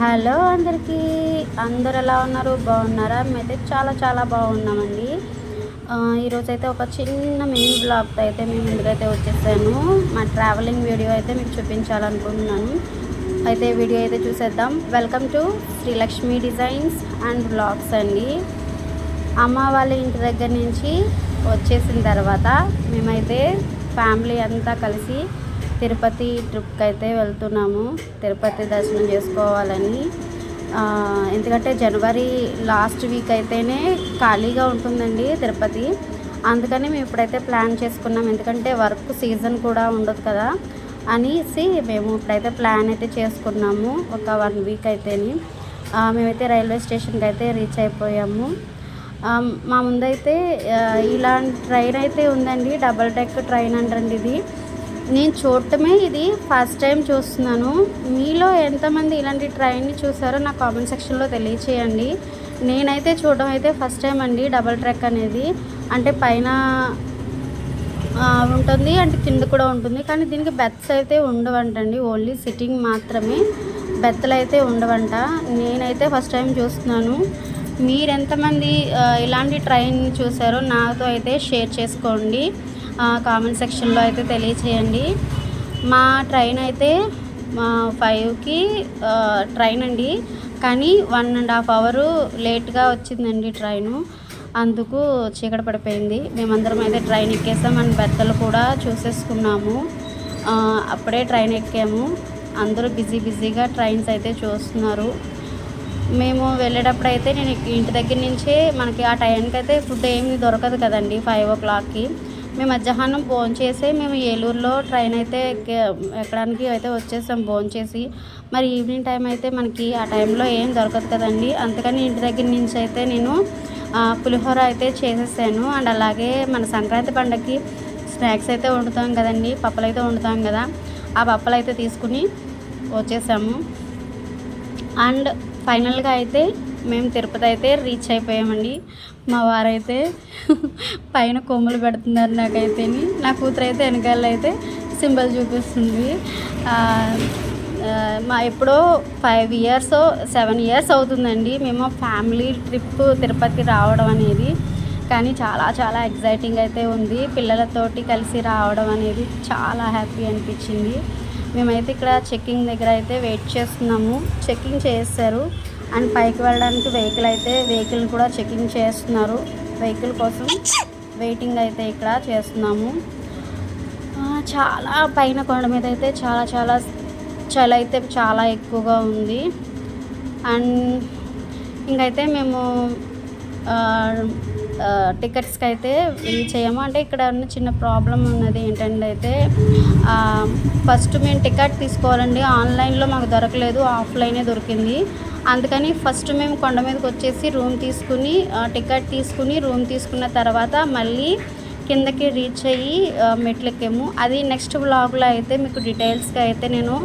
Hello అందరికీ, అందరు ఎలా ఉన్నారు? బాగున్నారా? మేమైతే చాలా చాలా బాగున్నామండి. ఈరోజైతే ఒక చిన్న మినీ బ్లాగ్తో అయితే మేము ఇంటికైతే వచ్చేసాను. మా ట్రావెలింగ్ వీడియో అయితే మీకు చూపించాలనుకుంటున్నాను. అయితే వీడియో అయితే చూసేద్దాం. Welcome to Srilakshmi designs and blogs అండి. అమ్మ వాళ్ళ ఇంటి దగ్గర నుంచి వచ్చేసిన తర్వాత మేమైతే ఫ్యామిలీ అంతా కలిసి తిరుపతి ట్రిప్కి అయితే వెళ్తున్నాము. తిరుపతి దర్శనం చేసుకోవాలని. ఎందుకంటే జనవరి లాస్ట్ వీక్ అయితేనే ఖాళీగా ఉంటుందండి తిరుపతి. అందుకని మేము ఇప్పుడైతే ప్లాన్ చేసుకున్నాం. ఎందుకంటే వర్క్ సీజన్ కూడా ఉండదు కదా అనేసి మేము ఇప్పుడైతే ప్లాన్ అయితే చేసుకున్నాము. ఒక 1 వీక్ అయితేని మేమైతే రైల్వే స్టేషన్కి అయితే రీచ్ అయిపోయాము. మా ముందైతే ఇలాంటి ట్రైన్ అయితే ఉందండి. డబల్ డెక్ ట్రైన్ అంటారండి ఇది. నేను చూడటమే ఇది ఫస్ట్ టైం చూస్తున్నాను. మీలో ఎంతమంది ఇలాంటి ట్రైన్ని చూసారో నా కామెంట్ సెక్షన్లో తెలియచేయండి. నేనైతే చూడడం అయితే ఫస్ట్ టైం అండి. డబల్ ట్రెక్ అనేది అంటే పైన ఉంటుంది, అంటే కింద కూడా ఉంటుంది. కానీ దీనికి బెత్స్ అయితే ఉండవంటండి. ఓన్లీ సిట్టింగ్ మాత్రమే, బెత్తలు అయితే ఉండవంట. నేనైతే ఫస్ట్ టైం చూస్తున్నాను. మీరెంతమంది ఇలాంటి ట్రైన్ చూసారో నాతో అయితే షేర్ చేసుకోండి. కామెంట్ సెక్షన్లో అయితే తెలియచేయండి. మా ట్రైన్ అయితే 5కి ట్రైన్ అండి. కానీ 1.5 అవరు లేట్గా వచ్చిందండి ట్రైను. అందుకు చీకటి పడిపోయింది. మేమందరం అయితే ట్రైన్ ఎక్కేసాం. అండ్ బెత్తలు కూడా చూసేసుకున్నాము. అప్పుడే ట్రైన్ ఎక్కాము. అందరూ బిజీగా ట్రైన్స్ అయితే చూస్తున్నారు. మేము వెళ్ళేటప్పుడు అయితే నేను ఇంటి దగ్గర నుంచే మనకి ఆ టైంకి అయితే ఫుడ్ ఏమీ దొరకదు కదండి 5 o'clockకి. మేము మధ్యాహ్నం భోంచేసి మేము ఏలూరులో ట్రైన్ అయితే ఎక్కడానికి అయితే వచ్చేసాం భోంచేసి. మరి ఈవినింగ్ టైం అయితే మనకి ఆ టైంలో ఏం దొరకదు కదండి. అందుకని ఇంటి దగ్గర నుంచి అయితే నేను పులిహోర అయితే చేసేసాను. అండ్ అలాగే మన సంక్రాంతి పండగకి స్నాక్స్ అయితే వండుతాం కదండి, పప్పలు అయితే వండుతాం కదా, ఆ పప్పలు అయితే తీసుకుని వచ్చేసాము. అండ్ ఫైనల్గా అయితే మేము తిరుపతి అయితే రీచ్ అయిపోయామండి. మా వారైతే పైన కొమ్ములు పెడుతున్నారు నాకైతే. నా కూతురు అయితే వెనకాల అయితే సింబల్ చూపిస్తుంది. మా ఎప్పుడో 5 years 7 years అవుతుందండి మేము ఫ్యామిలీ ట్రిప్ తిరుపతి రావడం అనేది. కానీ చాలా చాలా ఎగ్జైటింగ్ అయితే ఉంది. పిల్లలతోటి కలిసి రావడం అనేది చాలా హ్యాపీ అనిపించింది. మేమైతే ఇక్కడ చెక్కింగ్ దగ్గర అయితే వెయిట్ చేస్తున్నాము. చెక్కింగ్ చేస్తారు. అండ్ పైకి వెళ్ళడానికి వెహికల్ కూడా చెకింగ్ చేస్తున్నారు. వెహికల్ కోసం వెయిటింగ్ అయితే ఇక్కడ చేస్తున్నాము. చాలా పైన కొండ మీద అయితే చలి అయితే చాలా ఎక్కువగా ఉంది. అండ్ ఇంకైతే మేము టికెట్స్కి అయితే రీచ్ అయ్యాము. అంటే ఇక్కడ ఉన్న చిన్న ప్రాబ్లం ఉన్నది ఏంటంటే అయితే ఫస్ట్ మేము టికెట్ తీసుకోవాలండి. ఆన్లైన్లో మాకు దొరకలేదు, ఆఫ్లైనే దొరికింది. అందుకని ఫస్ట్ మేము కొండ మీదకి వచ్చేసి రూమ్ తీసుకుని టికెట్ తీసుకుని రూమ్ తీసుకున్న తర్వాత మళ్ళీ కిందకి రీచ్ అయ్యి మెట్లు ఎక్కాము. అది నెక్స్ట్ వ్లాగ్లో అయితే మీకు డీటెయిల్స్గా అయితే నేను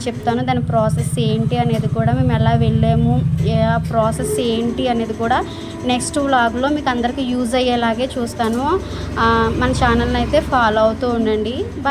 చెప్తాను. దాని ప్రాసెస్ ఏంటి అనేది కూడా, మేము ఎలా వెళ్ళాము, ఆ ప్రాసెస్ ఏంటి అనేది కూడా నెక్స్ట్ వ్లాగ్లో మీకు అందరికీ యూజ్ అయ్యేలాగే చూస్తాను. మన ఛానల్ని అయితే ఫాలో అవుతూ ఉండండి. బాయ్.